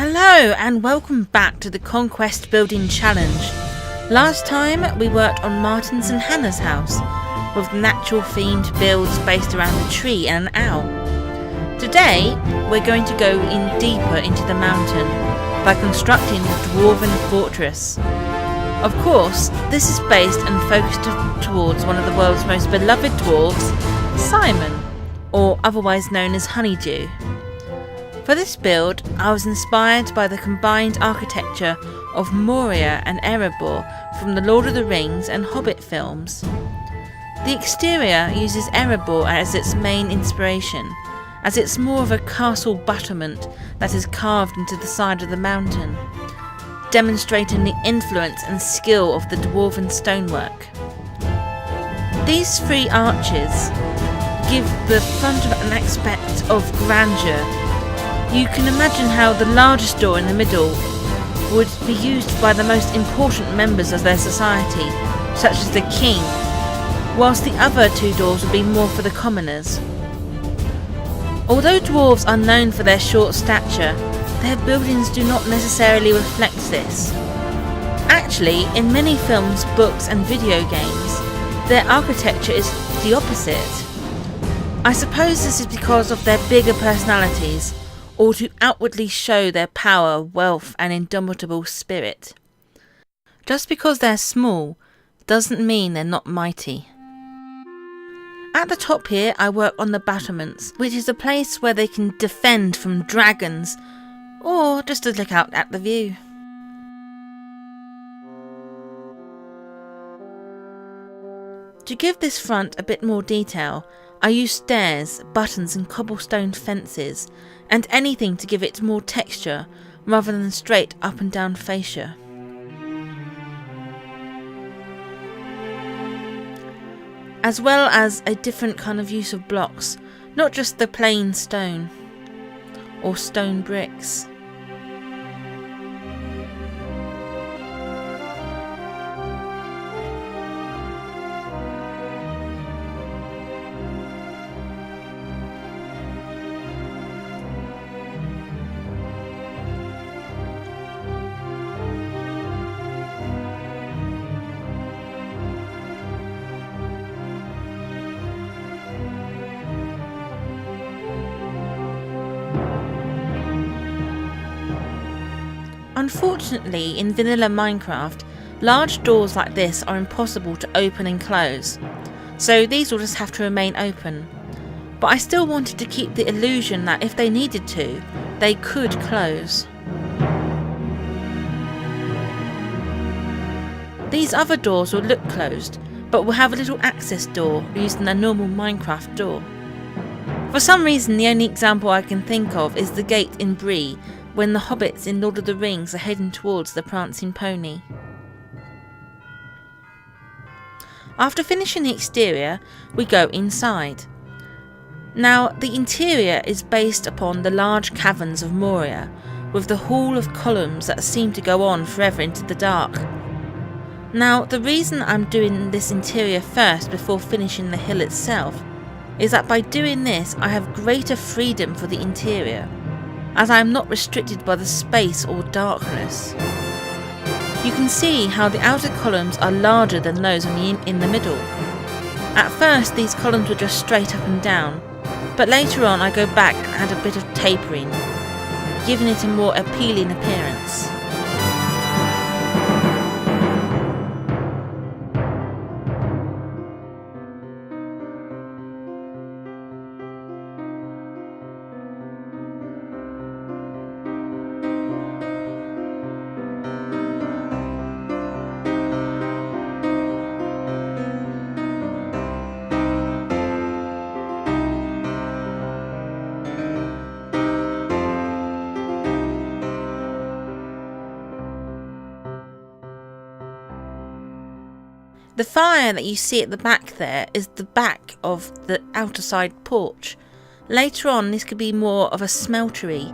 Hello and welcome back to the Conquest building challenge. Last time we worked on Martin's and Hannah's house with natural themed builds based around a tree and an owl. Today we're going to go in deeper into the mountain by constructing the Dwarven fortress. Of course, this is based and focused towards one of the world's most beloved dwarves, Simon, or otherwise known as Honeydew. For this build, I was inspired by the combined architecture of Moria and Erebor from the Lord of the Rings and Hobbit films. The exterior uses Erebor as its main inspiration, as it's more of a castle battlement that is carved into the side of the mountain, demonstrating the influence and skill of the Dwarven stonework. These three arches give the front an aspect of grandeur. You can imagine how the largest door in the middle would be used by the most important members of their society, such as the king, whilst the other two doors would be more for the commoners. Although dwarves are known for their short stature, their buildings do not necessarily reflect this. Actually, in many films, books and video games, their architecture is the opposite. I suppose this is because of their bigger personalities, or to outwardly show their power, wealth and indomitable spirit. Just because they're small doesn't mean they're not mighty. At the top here I work on the battlements, which is a place where they can defend from dragons, or just to look out at the view. To give this front a bit more detail, I use stairs, buttons and cobblestone fences, and anything to give it more texture rather than straight up and down fascia. As well as a different kind of use of blocks, not just the plain stone or stone bricks. Unfortunately, in vanilla Minecraft, large doors like this are impossible to open and close, so these will just have to remain open. But I still wanted to keep the illusion that if they needed to, they could close. These other doors will look closed, but will have a little access door using a normal Minecraft door. For some reason, the only example I can think of is the gate in Bree, when the hobbits in Lord of the Rings are heading towards the prancing pony. After finishing the exterior, we go inside. Now, the interior is based upon the large caverns of Moria, with the hall of columns that seem to go on forever into the dark. Now, the reason I'm doing this interior first before finishing the hill itself is that by doing this I have greater freedom for the interior, as I am not restricted by the space or darkness. You can see how the outer columns are larger than those in the middle. At first these columns were just straight up and down, but later on I go back and add a bit of tapering, giving it a more appealing appearance. The fire that you see at the back there is the back of the outer side porch. Later on this could be more of a smeltery.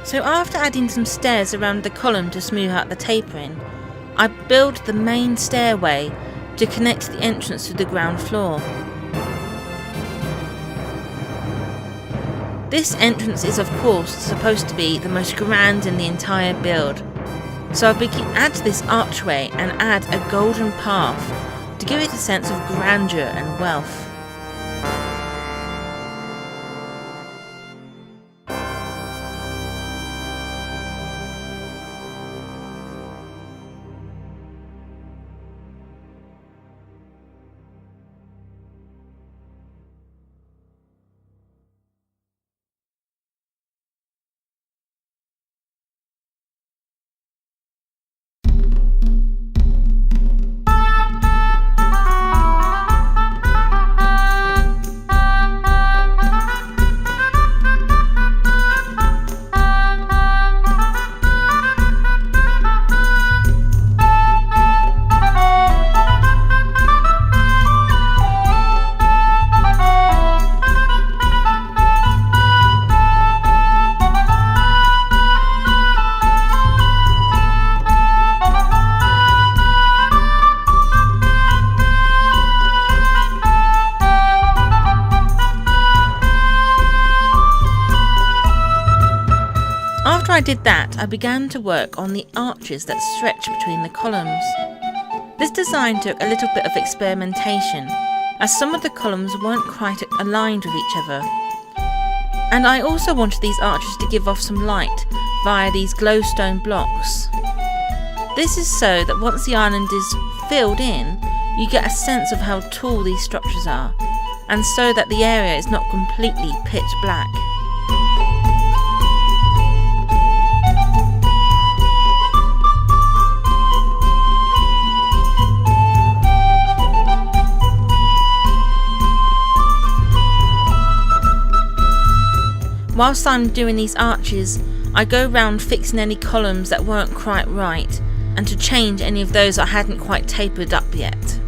So after adding some stairs around the column to smooth out the tapering, I built the main stairway to connect the entrance to the ground floor. This entrance is of course supposed to be the most grand in the entire build, so I add this archway and add a golden path to give it a sense of grandeur and wealth. After I did that, I began to work on the arches that stretch between the columns. This design took a little bit of experimentation, as some of the columns weren't quite aligned with each other. And I also wanted these arches to give off some light via these glowstone blocks. This is so that once the island is filled in, you get a sense of how tall these structures are, and so that the area is not completely pitch black. Whilst I'm doing these arches, I go round fixing any columns that weren't quite right, and to change any of those I hadn't quite tapered up yet.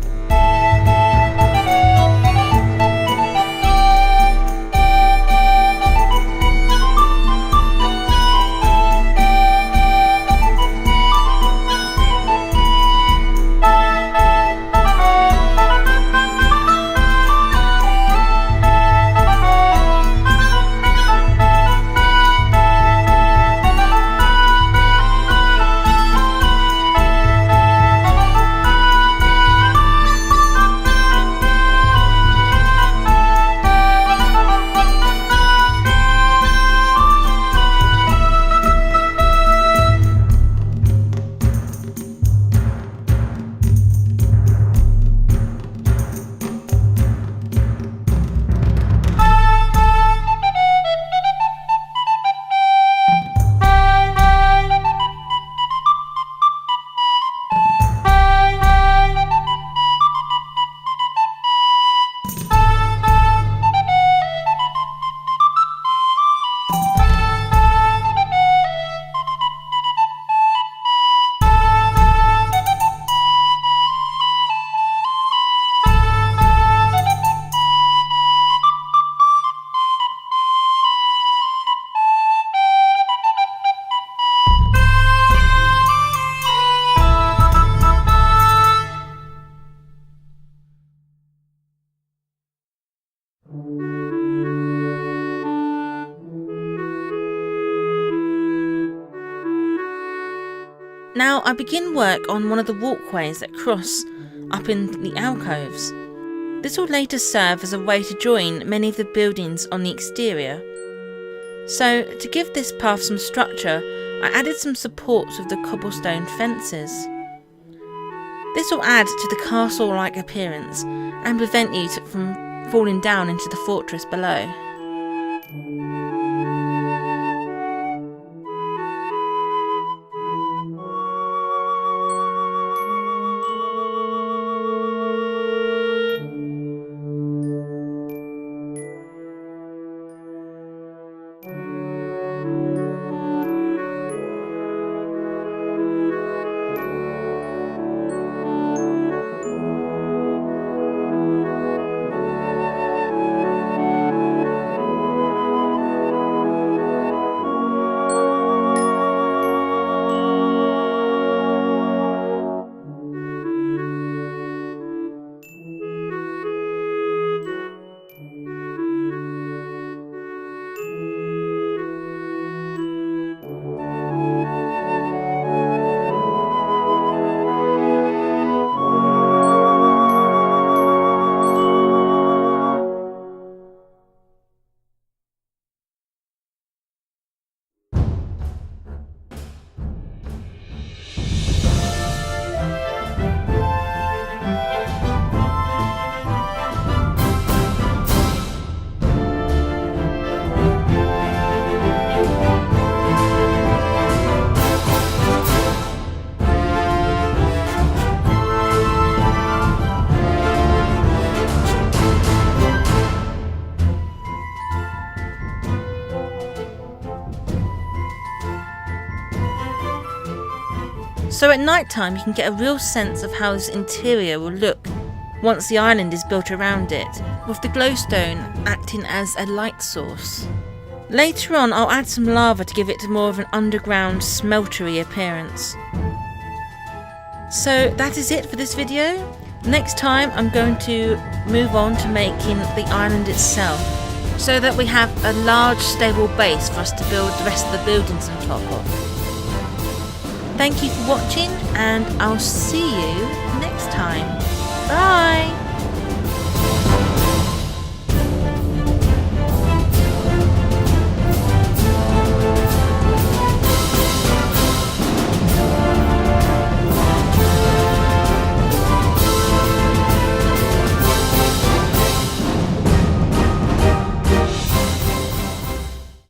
Now I begin work on one of the walkways that cross up in the alcoves. This will later serve as a way to join many of the buildings on the exterior. So to give this path some structure, I added some supports of the cobblestone fences. This will add to the castle-like appearance and prevent you from falling down into the fortress below. So at night time you can get a real sense of how this interior will look once the island is built around it, with the glowstone acting as a light source. Later on I'll add some lava to give it more of an underground smeltery appearance. So that is it for this video. Next time I'm going to move on to making the island itself, so that we have a large stable base for us to build the rest of the buildings on top of. Thank you for watching, and I'll see you next time. Bye!